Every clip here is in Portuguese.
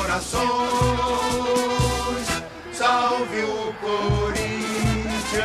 corações. Salve o Corinthians,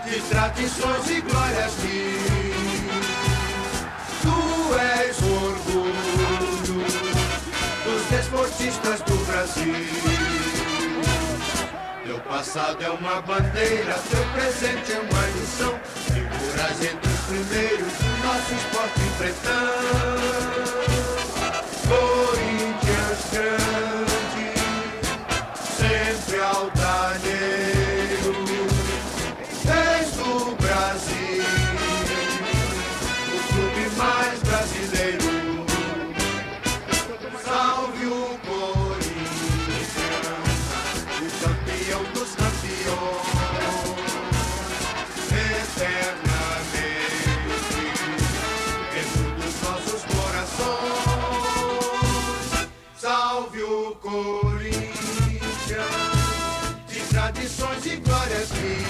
de tradições e glórias mil. Tu és o orgulho dos desportistas do Brasil. Teu passado é uma bandeira, teu presente é uma lição. Figuras entre os primeiros do nosso esporte pretão. Corinthians grande, sempre altaneiro, desde o Brasil, o clube mais brasileiro. Salve o Corinthians, o campeão dos campeões, eternamente, dentro dos nossos corações. Salve o Corinthians, de tradições e glórias mil.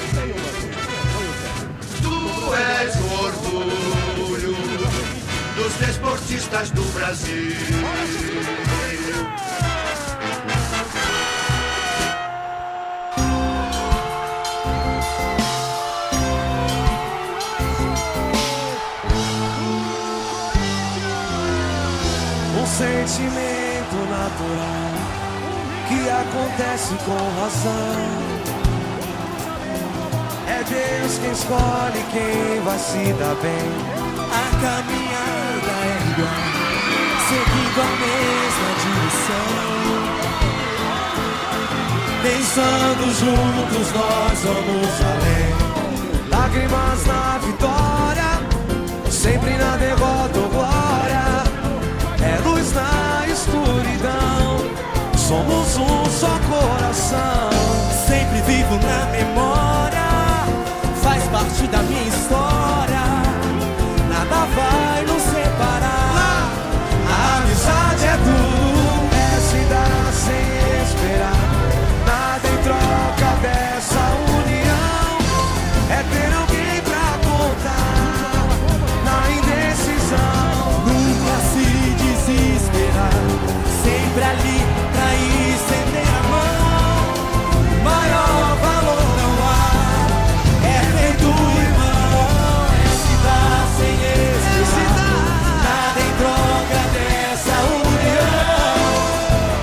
Tu és o orgulho dos desportistas do Brasil. Um sentimento natural que acontece com razão. É Deus quem escolhe quem vai se dar bem. A caminhada é igual, seguindo a mesma direção. Pensando juntos nós vamos além. Lágrimas na vitória, sempre na derrota ou glória. É luz na escuridão, somos um só coração. Sempre vivo na memória, faz parte da minha história. Nada vai nos separar, a amizade é tudo. É se dar sem esperar, nada em troca dessa união. É ter alguém pra contar na indecisão. Nunca se desesperar, sempre ali pra estender a mão. Maior valor não há, é feito irmão. É se dar sem esperar, nada em troca dessa união.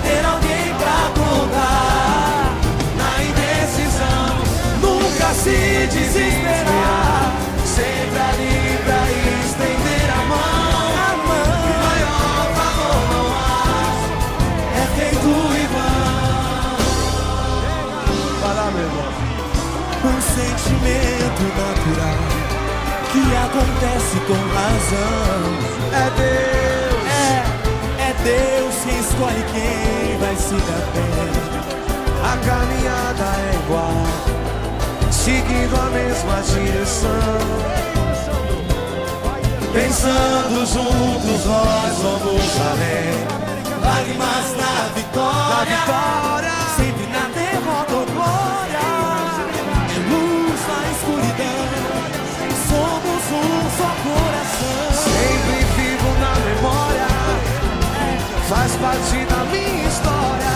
Ter alguém pra contar na indecisão. Nunca se desesperar, sempre ali pra estender a mão. Um sentimento natural que acontece com razão. É Deus, é Deus quem escolhe quem vai se dar bem. A caminhada é igual, seguindo a mesma direção. Pensando juntos nós vamos além. Lágrimas na vitória, sempre na derrota ou glória. É luz na escuridão, somos um só coração. Sempre vivo na memória, faz parte da minha história.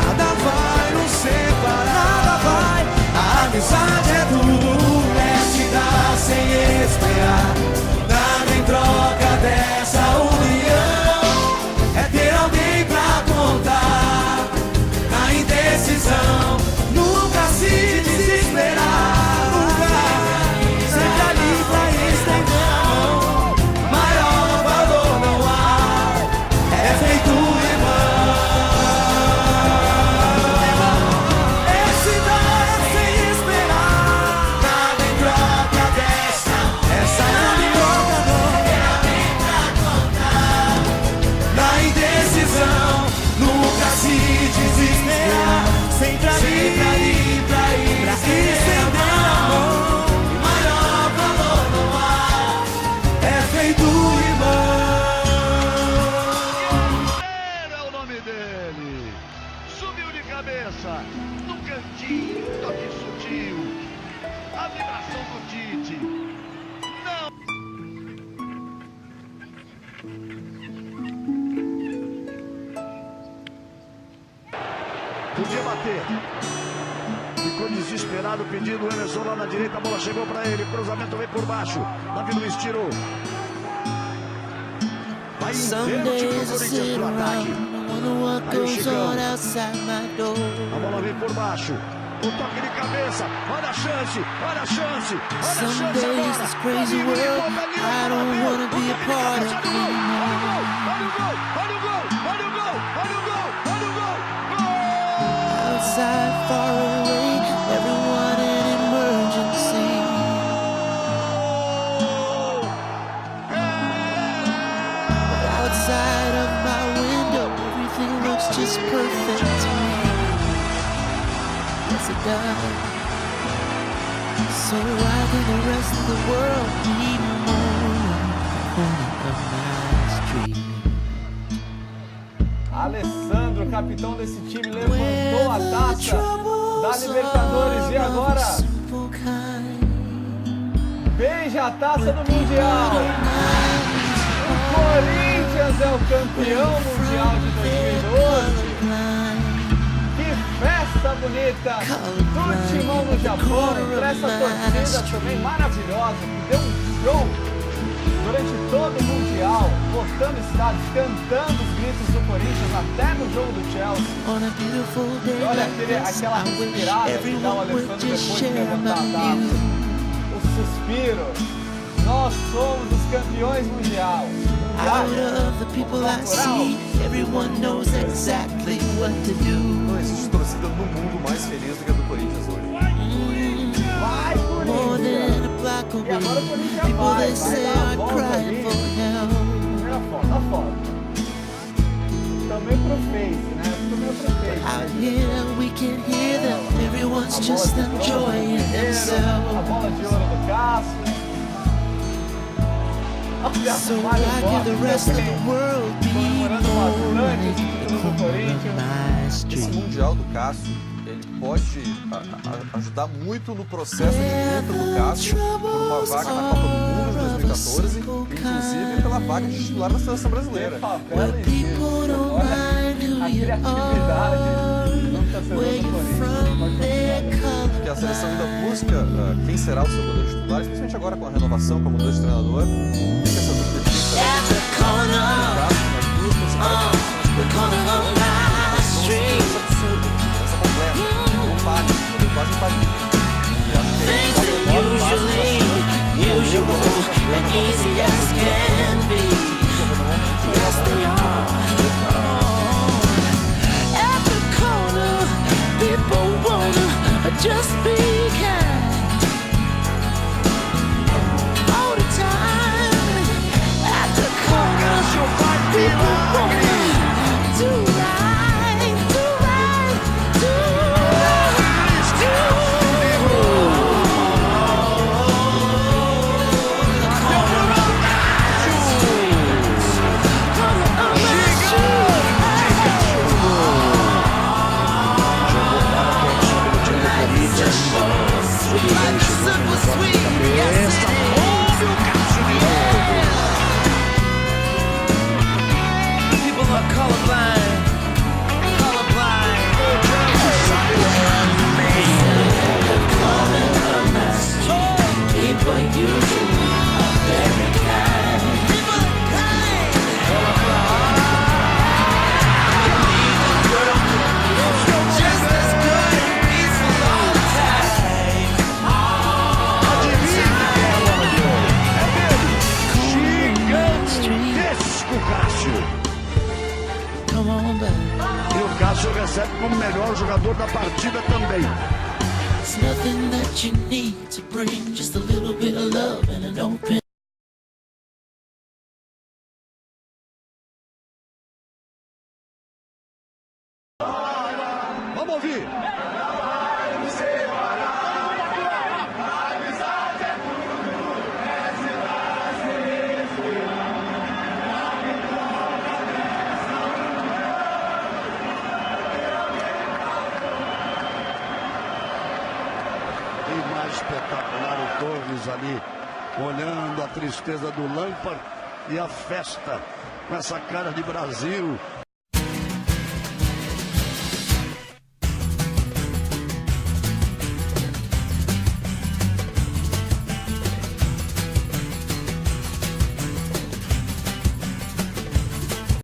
Nada vai nos separar, nada vai. A amizade é tudo, é se dar sem esperar. Nada em troca dessa união. É ter alguém pra contar na indecisão. Nunca se desesperar, nunca. Sempre ali pra estender a mão. Maior valor não há, é feito irmão. É se dar sem esperar, nada em troca dessa. Essa nada em troca não. Ter alguém pra contar na indecisão. Nunca se desesperar, sempre ali pra estender a mão. Maior valor não há, é feito irmão. Era o nome dele. Subiu de cabeça, no cantinho, toque sutil. A vibração do Tite. Não. Podia bater. Ficou desesperado pedindo o Emerson lá na direita. A bola chegou para ele. Cruzamento vem por baixo. Davi Luiz tirou. Vai inteiro o time do Corinthians pro ataque. Aí o Chicão. A bola vem por baixo. O toque de cabeça. Olha a chance. Olha a chance. Olha a chance agora. Crazy world, I don't wanna be a part of it anymore. Olha o gol. Olha o gol. Olha o gol. Olha o gol. Olha o gol. Gol! Outside, far away, everyone in emergency. Outside of my window, everything looks just perfect to me. Yes, it does. So why can the rest of the world be more corner of my street? Alessandro, capitão desse time, levantou a taça da Libertadores e agora beija a taça do Mundial. O Corinthians é o campeão mundial de 2012. Que festa bonita do Timão no Japão, para essa torcida também maravilhosa, que deu um show durante todo o Mundial, lotando estádios, cantando os gritos do Corinthians até no jogo do Chelsea. Olha aquela respirada que dá o Alessandro depois de levantar a taça. O suspiro. Nós somos os campeões mundial. Out of the people I see, everyone knows exactly what to do. Não existe torcida no mundo mais feliz do que a do Corinthians hoje. Vai, More than a block E agora o away, Corinthians people vai they say dar a are volta crying ali. for help. Primeira foto, a foto. Também pro Face, né? Também pro Face. Out here we can hear them, everyone's just enjoying A themselves. bola de ouro do Cássio. Olha So a Mário why can the Borges rest of também, the world be comemorando more bastante esse the título do corner of Corinthians. my Esse street? Mundial do Cássio, ele pode ajudar muito no processo de luta do Cássio por uma vaga na Copa do Mundo de 2014, inclusive pela vaga de titular da seleção brasileira. Favela e People don't mind who a you criatividade are, do torcedor where do you're Corinthians. from, their Que a seleção ainda color. busca quem será o seu goleiro titular, especialmente agora com a renovação como mudança de treinador. Fica essa dúvida fixa. Every corner, the corner of my street. Essa completa, não pare, quase não pare. Things that usual and easy as can be. Yes, they are. Every corner, people wanna just be kind. All the time, at the corner, people wanna do right, do right, do right, do People are colorblind, colorblind. People usually are very kind. People are kind. Just as good and peaceful all the time. Gigantesco Cássio. Come on back. E o Cássio recebe como melhor jogador da partida também. It's nothing that you need to bring, just a little bit of love and an open. Vamos ouvir. E mais espetacular o Torres ali, olhando a tristeza do Lampard e a festa com essa cara de Brasil.